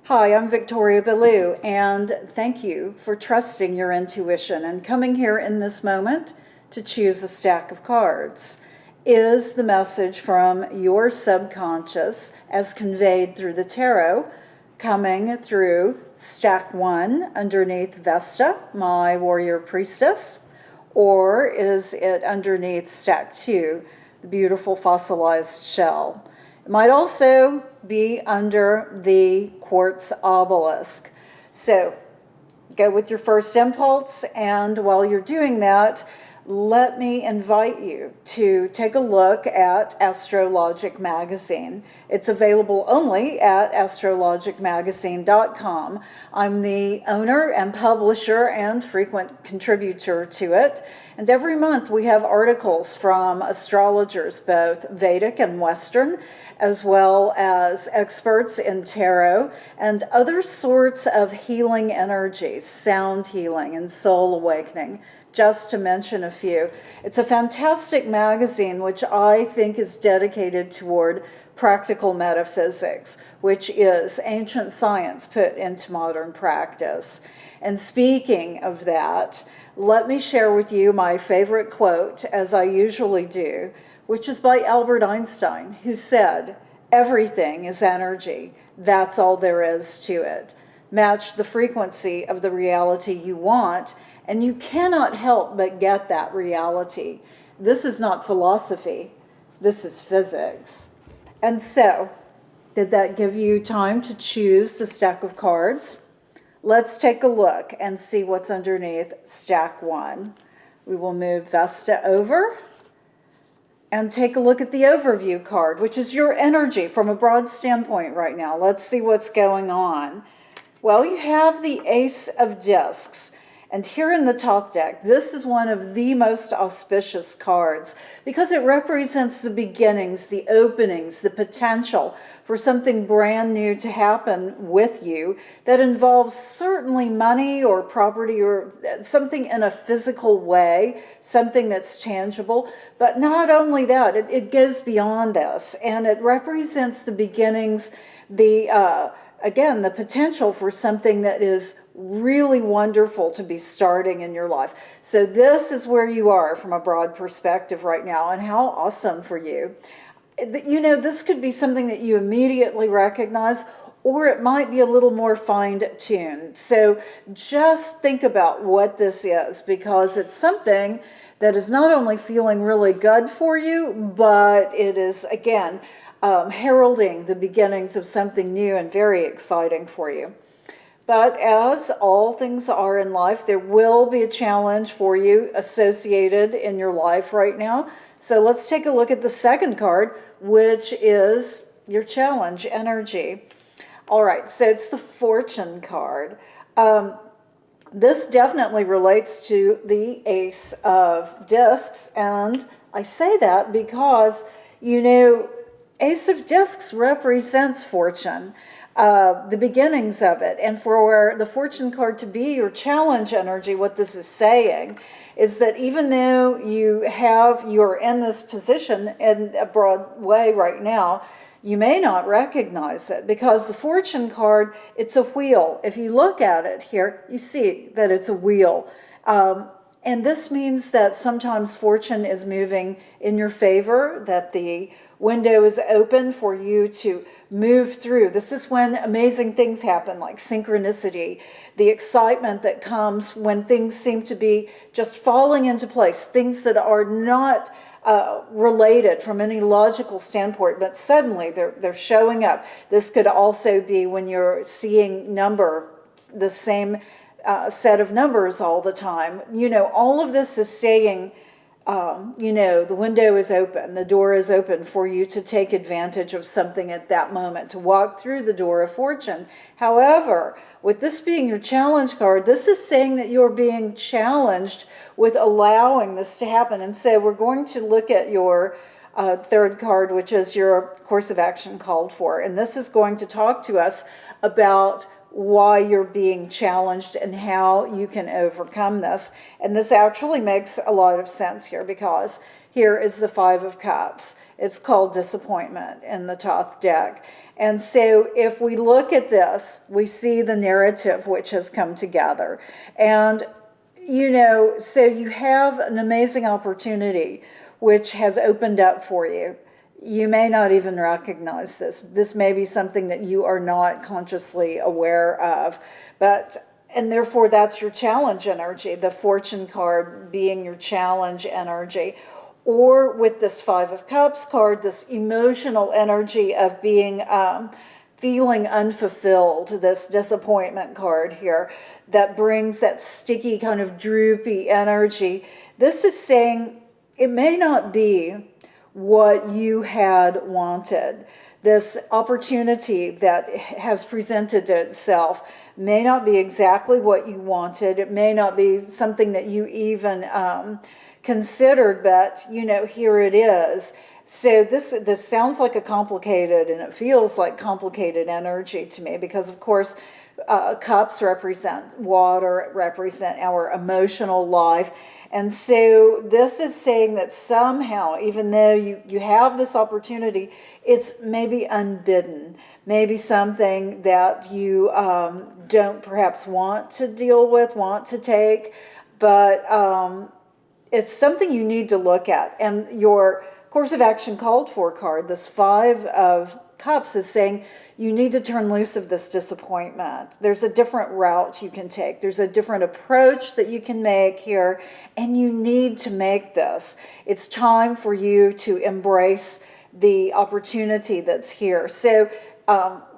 Hi, I'm Victoria Ballou, and thank you for trusting your intuition and coming here in this moment to choose a stack of cards. Is the message from your subconscious as conveyed through the tarot coming through stack 1 underneath Vesta, my warrior priestess, or is it underneath stack 2, the beautiful fossilized shell? It might also be under the quartz obelisk. So go with your first impulse, and while you're doing that, let me invite you to take a look at Astrologic Magazine. It's available only at astrologicmagazine.com. I'm the owner and publisher and frequent contributor to it. And every month we have articles from astrologers, both Vedic and Western, as well as experts in tarot and other sorts of healing energies, sound healing and soul awakening, just to mention a few. It's a fantastic magazine which I think is dedicated toward practical metaphysics, which is ancient science put into modern practice. And speaking of that, let me share with you my favorite quote, as I usually do, which is by Albert Einstein, who said, "Everything is energy. That's all there is to it. Match the frequency of the reality you want, and you cannot help but get that reality." This is not philosophy. This is physics. And so, did that give you time to choose the stack of cards? Let's take a look and see what's underneath stack 1. We will move Vesta over and take a look at the overview card, which is your energy from a broad standpoint right now. Let's see what's going on. Well, you have the Ace of Discs. And here in the Thoth deck, this is one of the most auspicious cards because it represents the beginnings, the openings, the potential for something brand new to happen with you that involves certainly money or property or something in a physical way, something that's tangible. But not only that, it goes beyond this, and it represents the beginnings, again, the potential for something that is really wonderful to be starting in your life. So this is where you are from a broad perspective right now, and how awesome for you. You know, this could be something that you immediately recognize, or it might be a little more fine-tuned. So just think about what this is, because it's something that is not only feeling really good for you, but it is, again, heralding the beginnings of something new and very exciting for you. But as all things are in life, there will be a challenge for you associated in your life right now. So let's take a look at the second card, which is your challenge energy. All right, so it's the Fortune card. This definitely relates to the Ace of Discs, and I say that because, you know, Ace of Discs represents fortune, the beginnings of it. And for the Fortune card to be your challenge energy, what this is saying is that even though you're in this position in a broad way right now, you may not recognize it, because the Fortune card, it's a wheel. If you look at it here, you see that it's a wheel. And this means that sometimes fortune is moving in your favor, that the window is open for you to move through. This is when amazing things happen, like synchronicity, the excitement that comes when things seem to be just falling into place, things that are not related from any logical standpoint, but suddenly they're showing up. This could also be when you're seeing the same set of numbers all the time. You know, all of this is saying, you know, the window is open, the door is open for you to take advantage of something at that moment, to walk through the door of fortune. However, with this being your challenge card, this is saying that you're being challenged with allowing this to happen. And so we're going to look at your third card, which is your course of action called for. And this is going to talk to us about why you're being challenged and how you can overcome this. And this actually makes a lot of sense here, because here is the Five of Cups. It's called disappointment in the Thoth deck. And so if we look at this, we see the narrative which has come together. And, you know, so you have an amazing opportunity which has opened up for you. You may not even recognize this. This may be something that you are not consciously aware of. And therefore, that's your challenge energy, the Fortune card being your challenge energy. Or with this Five of Cups card, this emotional energy of being feeling unfulfilled, this disappointment card here that brings that sticky kind of droopy energy. This is saying it may not be what you had wanted. This opportunity that has presented itself may not be exactly what you wanted. It may not be something that you even considered, but you know, here it is. So this sounds like a complicated, and it feels like complicated energy to me, because of course cups represent water, represent our emotional life. And so this is saying that somehow, even though you have this opportunity, it's maybe unbidden, maybe something that you don't perhaps want to deal with, want to take, but it's something you need to look at. And your course of action called for card, this Five of Cups, is saying you need to turn loose of this disappointment. There's a different route you can take. There's a different approach that you can make here, and you need to make this. It's time for you to embrace the opportunity that's here. So,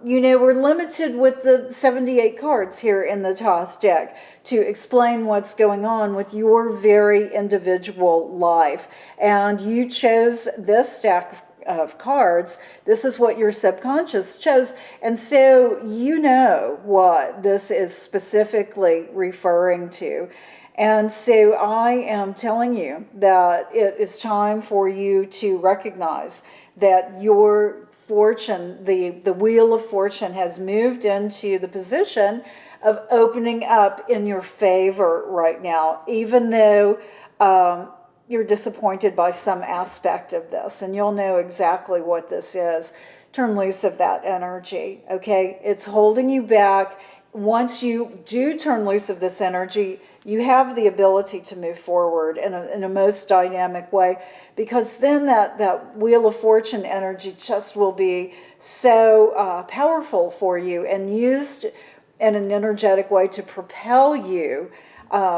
you know, we're limited with the 78 cards here in the Thoth deck to explain what's going on with your very individual life. And you chose this stack of cards. This is what your subconscious chose. And so you know what this is specifically referring to. And so I am telling you that it is time for you to recognize that your fortune, the wheel of fortune, has moved into the position of opening up in your favor right now, even though you're disappointed by some aspect of this. And you'll know exactly what this is. Turn loose of that energy, okay? It's holding you back. Once you do turn loose of this energy, you have the ability to move forward in a most dynamic way, because then that Wheel of Fortune energy just will be so powerful for you and used in an energetic way to propel you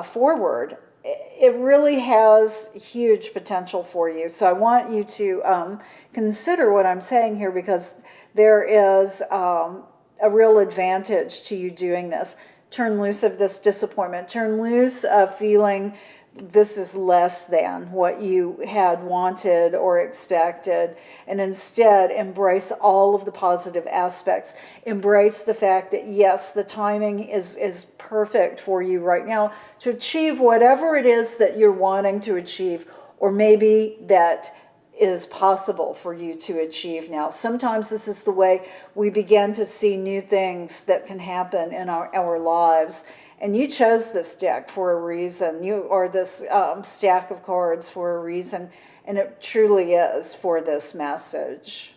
forward. It really has huge potential for you. So I want you to consider what I'm saying here, because there is a real advantage to you doing this. Turn loose of this disappointment. Turn loose of feeling this is less than what you had wanted or expected, and instead embrace all of the positive aspects. Embrace the fact that yes, the timing is perfect for you right now to achieve whatever it is that you're wanting to achieve, or maybe that is possible for you to achieve now. Sometimes this is the way we begin to see new things that can happen in our lives. And you chose this deck for a reason, or this stack of cards for a reason, and it truly is for this message.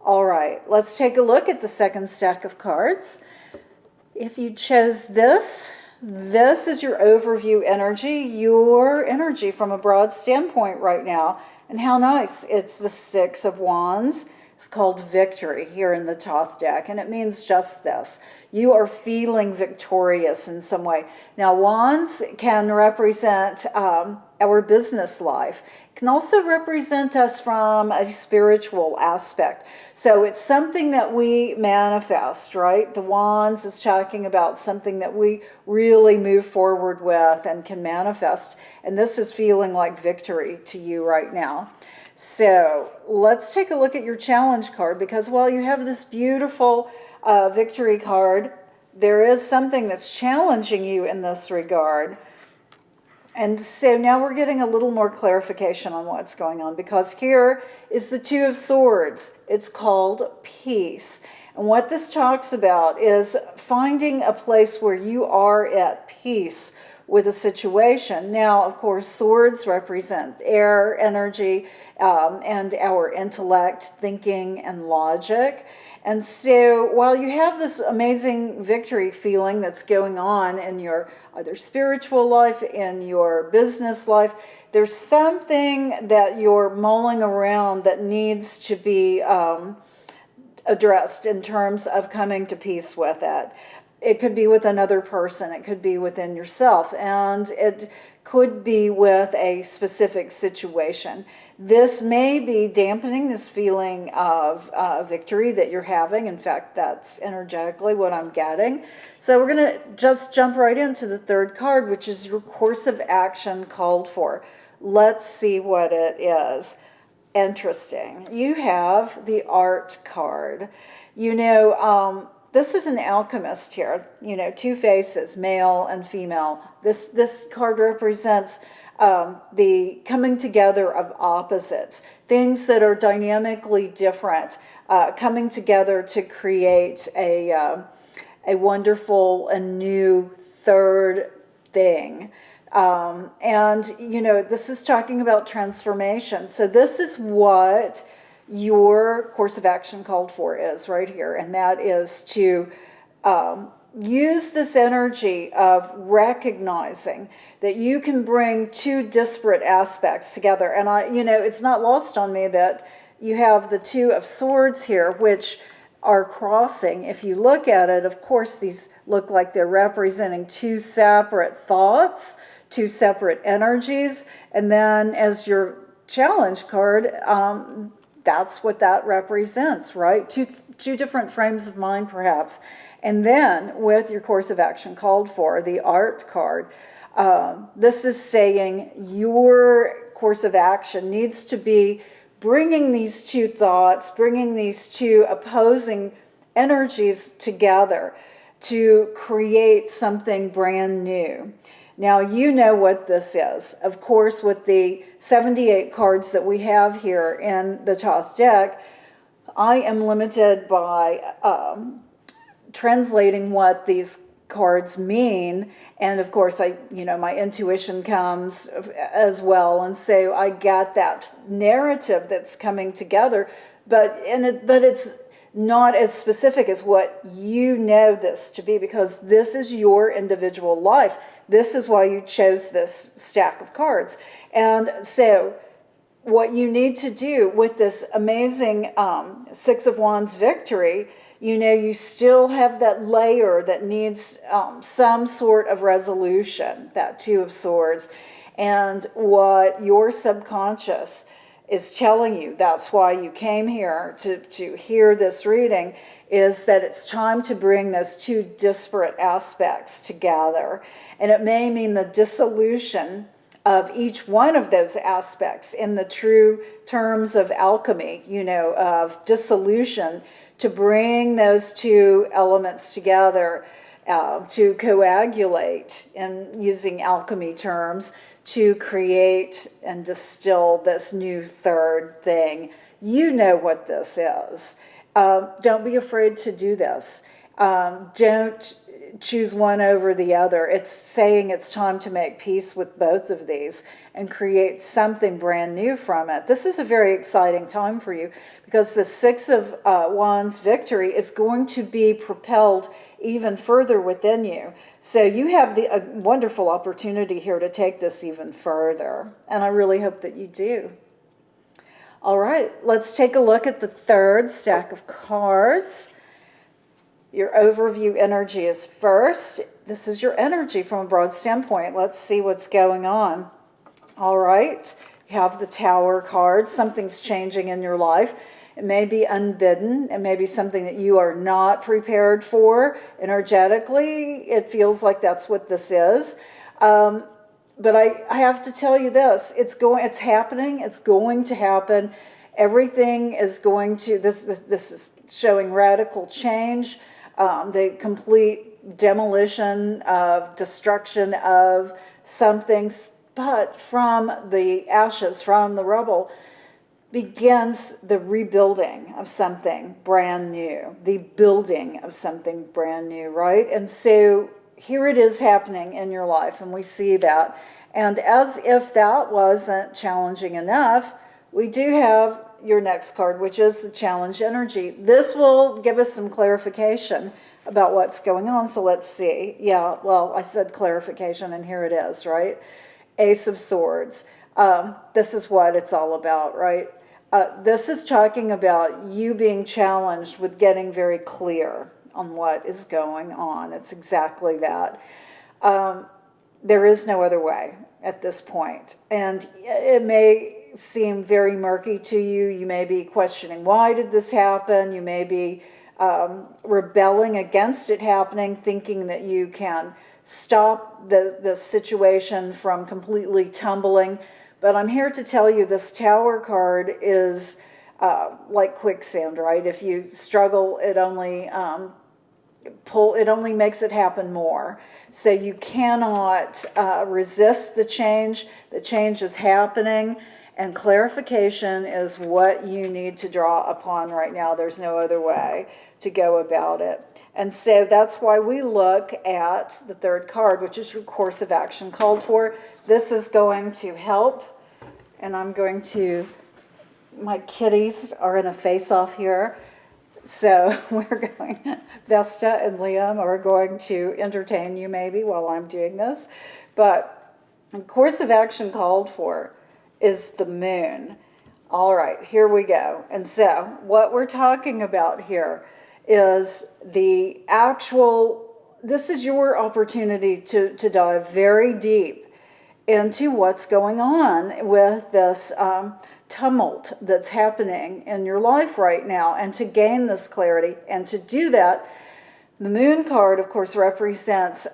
All right, let's take a look at the second stack of cards. If you chose this is your overview energy, your energy from a broad standpoint right now. And how nice. It's the Six of Wands. It's called victory here in the Thoth deck, and it means just this. You are feeling victorious in some way. Now, wands can represent our business life. It can also represent us from a spiritual aspect. So it's something that we manifest, right? The wands is talking about something that we really move forward with and can manifest. And this is feeling like victory to you right now. So let's take a look at your challenge card, because while you have this beautiful victory card, there is something that's challenging you in this regard. And so now we're getting a little more clarification on what's going on, because here is the Two of Swords. It's called peace. And what this talks about is finding a place where you are at peace with a situation. Now, of course, swords represent air energy and our intellect, thinking, and logic. And so while you have this amazing victory feeling that's going on in your either spiritual life, in your business life, there's something that you're mulling around that needs to be addressed in terms of coming to peace with it. It could be with another person, it could be within yourself, and it could be with a specific situation. This may be dampening this feeling of victory that you're having. In fact, that's energetically what I'm getting. So we're going to just jump right into the third card, which is your course of action called for. Let's see what it is. Interesting. You have the art card. This is an alchemist here, two faces, male and female. This card represents the coming together of opposites, things that are dynamically different, coming together to create a wonderful and new third thing. This is talking about transformation. So this is what your course of action called for is right here, and that is to use this energy of recognizing that you can bring two disparate aspects together. And it's not lost on me that you have the Two of Swords here, which are crossing. If you look at it, of course, these look like they're representing two separate thoughts, two separate energies, and then as your challenge card, that's what that represents, right? Two different frames of mind, perhaps. And then with your course of action called for, the art card, this is saying your course of action needs to be bringing these two thoughts, bringing these two opposing energies together to create something brand new. Now, you know what this is. Of course, with the 78 cards that we have here in the Toss deck, I am limited by translating what these cards mean, and of course my intuition comes as well, and so I get that narrative that's coming together, but it's not as specific as what you know this to be, because this is your individual life. This is why you chose this stack of cards. And so what you need to do with this amazing Six of Wands victory, you still have that layer that needs some sort of resolution, that Two of Swords. And what your subconscious is telling you, that's why you came here to hear this reading, is that it's time to bring those two disparate aspects together. And it may mean the dissolution of each one of those aspects in the true terms of alchemy, of dissolution, to bring those two elements together, to coagulate, in using alchemy terms, to create and distill this new third thing. You know what this is. Don't be afraid to do this. Don't choose one over the other. It's saying it's time to make peace with both of these and create something brand new from it. This is a very exciting time for you, because the Six of Wands victory is going to be propelled even further within you. So you have a wonderful opportunity here to take this even further. And I really hope that you do. All right, let's take a look at the third stack of cards. Your overview energy is first. This is your energy from a broad standpoint. Let's see what's going on. All right, you have the Tower card. Something's changing in your life. It may be unbidden. It may be something that you are not prepared for. Energetically, it feels like that's what this is. But I have to tell you this, it's happening, it's going to happen. Everything is going to, this is showing radical change, the complete demolition of destruction of something, but from the ashes, from the rubble, begins the rebuilding of something brand new, the building of something brand new, right? And so here it is happening in your life, and we see that. And as if that wasn't challenging enough, we do have your next card, which is the challenge energy. This will give us some clarification about what's going on. So let's see. Yeah, well, I said clarification, and here it is, right? Ace of Swords. This is what it's all about, right? This is talking about you being challenged with getting very clear on what is going on. It's exactly that. There is no other way at this point. And it may seem very murky to you. You may be questioning, why did this happen? You may be rebelling against it happening, thinking that you can stop the situation from completely tumbling. But I'm here to tell you this Tower card is like quicksand, right? If you struggle, it only makes it happen more. So you cannot resist the change. The change is happening, and clarification is what you need to draw upon right now. There's no other way to go about it. And so that's why we look at the third card, which is your course of action called for. This is going to help, and I'm going to, my kitties are in a face-off here. So we're going, Vesta and Liam are going to entertain you maybe while I'm doing this. But the course of action called for is the moon. All right, here we go. And so what we're talking about here is the actual, this is your opportunity to dive very deep into what's going on with this tumult that's happening in your life right now, and to gain this clarity. And to do that, the moon card, of course, represents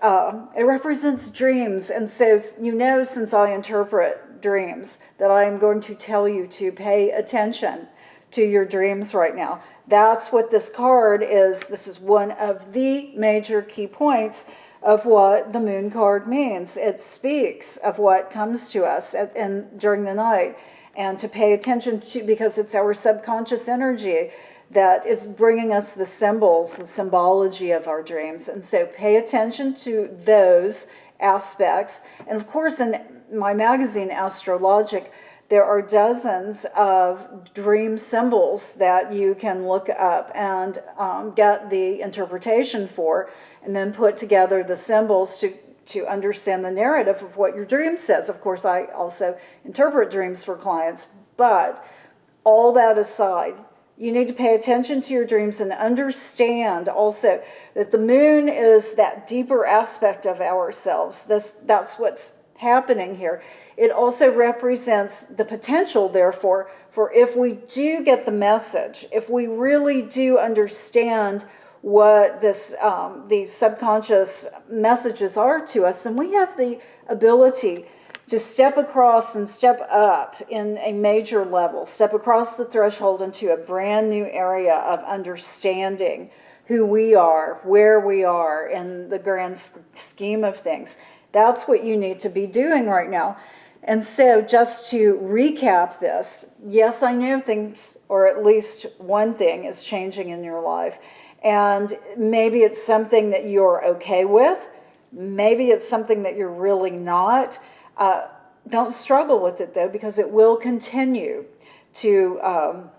dreams. And so, you know, since I interpret dreams, that I am going to tell you to pay attention to your dreams right now. That's what this card is. This is one of the major key points of what the moon card means. It speaks of what comes to us during the night, and to pay attention to, because it's our subconscious energy that is bringing us the symbols, the symbology of our dreams. And so pay attention to those aspects. And of course, in my magazine, Astrologic, there are dozens of dream symbols that you can look up and get the interpretation for, and then put together the symbols to understand the narrative of what your dream says. Of course, I also interpret dreams for clients, but all that aside, you need to pay attention to your dreams and understand also that the moon is that deeper aspect of ourselves. That's what's happening here. It also represents the potential, therefore, for if we do get the message, if we really do understand what these subconscious messages are to us, and we have the ability to step across and step up in a major level, step across the threshold into a brand new area of understanding who we are, where we are in the grand scheme of things. That's what you need to be doing right now. And so just to recap this, yes, I know things, or at least one thing is changing in your life. And maybe it's something that you're okay with. Maybe it's something that you're really not. Don't struggle with it, though, because it will continue to,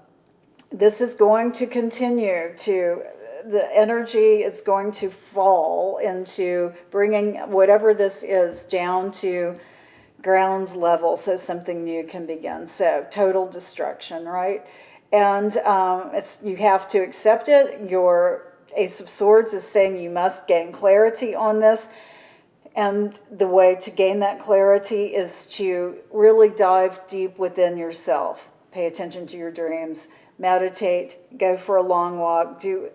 this is going to continue to, the energy is going to fall into bringing whatever this is down to ground level so something new can begin. So total destruction, right? And you have to accept it. Your Ace of Swords is saying you must gain clarity on this. And the way to gain that clarity is to really dive deep within yourself. Pay attention to your dreams, meditate, go for a long walk, do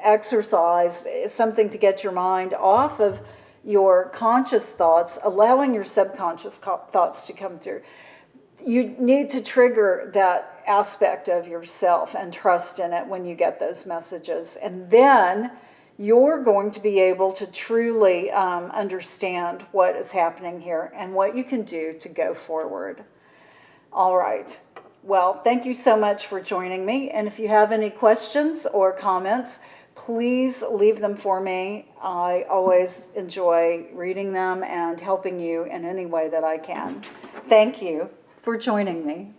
exercise, something to get your mind off of your conscious thoughts, allowing your subconscious thoughts to come through. You need to trigger that aspect of yourself and trust in it when you get those messages. And then you're going to be able to truly understand what is happening here and what you can do to go forward. All right. Well, thank you so much for joining me. And if you have any questions or comments, please leave them for me I always enjoy reading them and helping you in any way that I can. Thank you for joining me.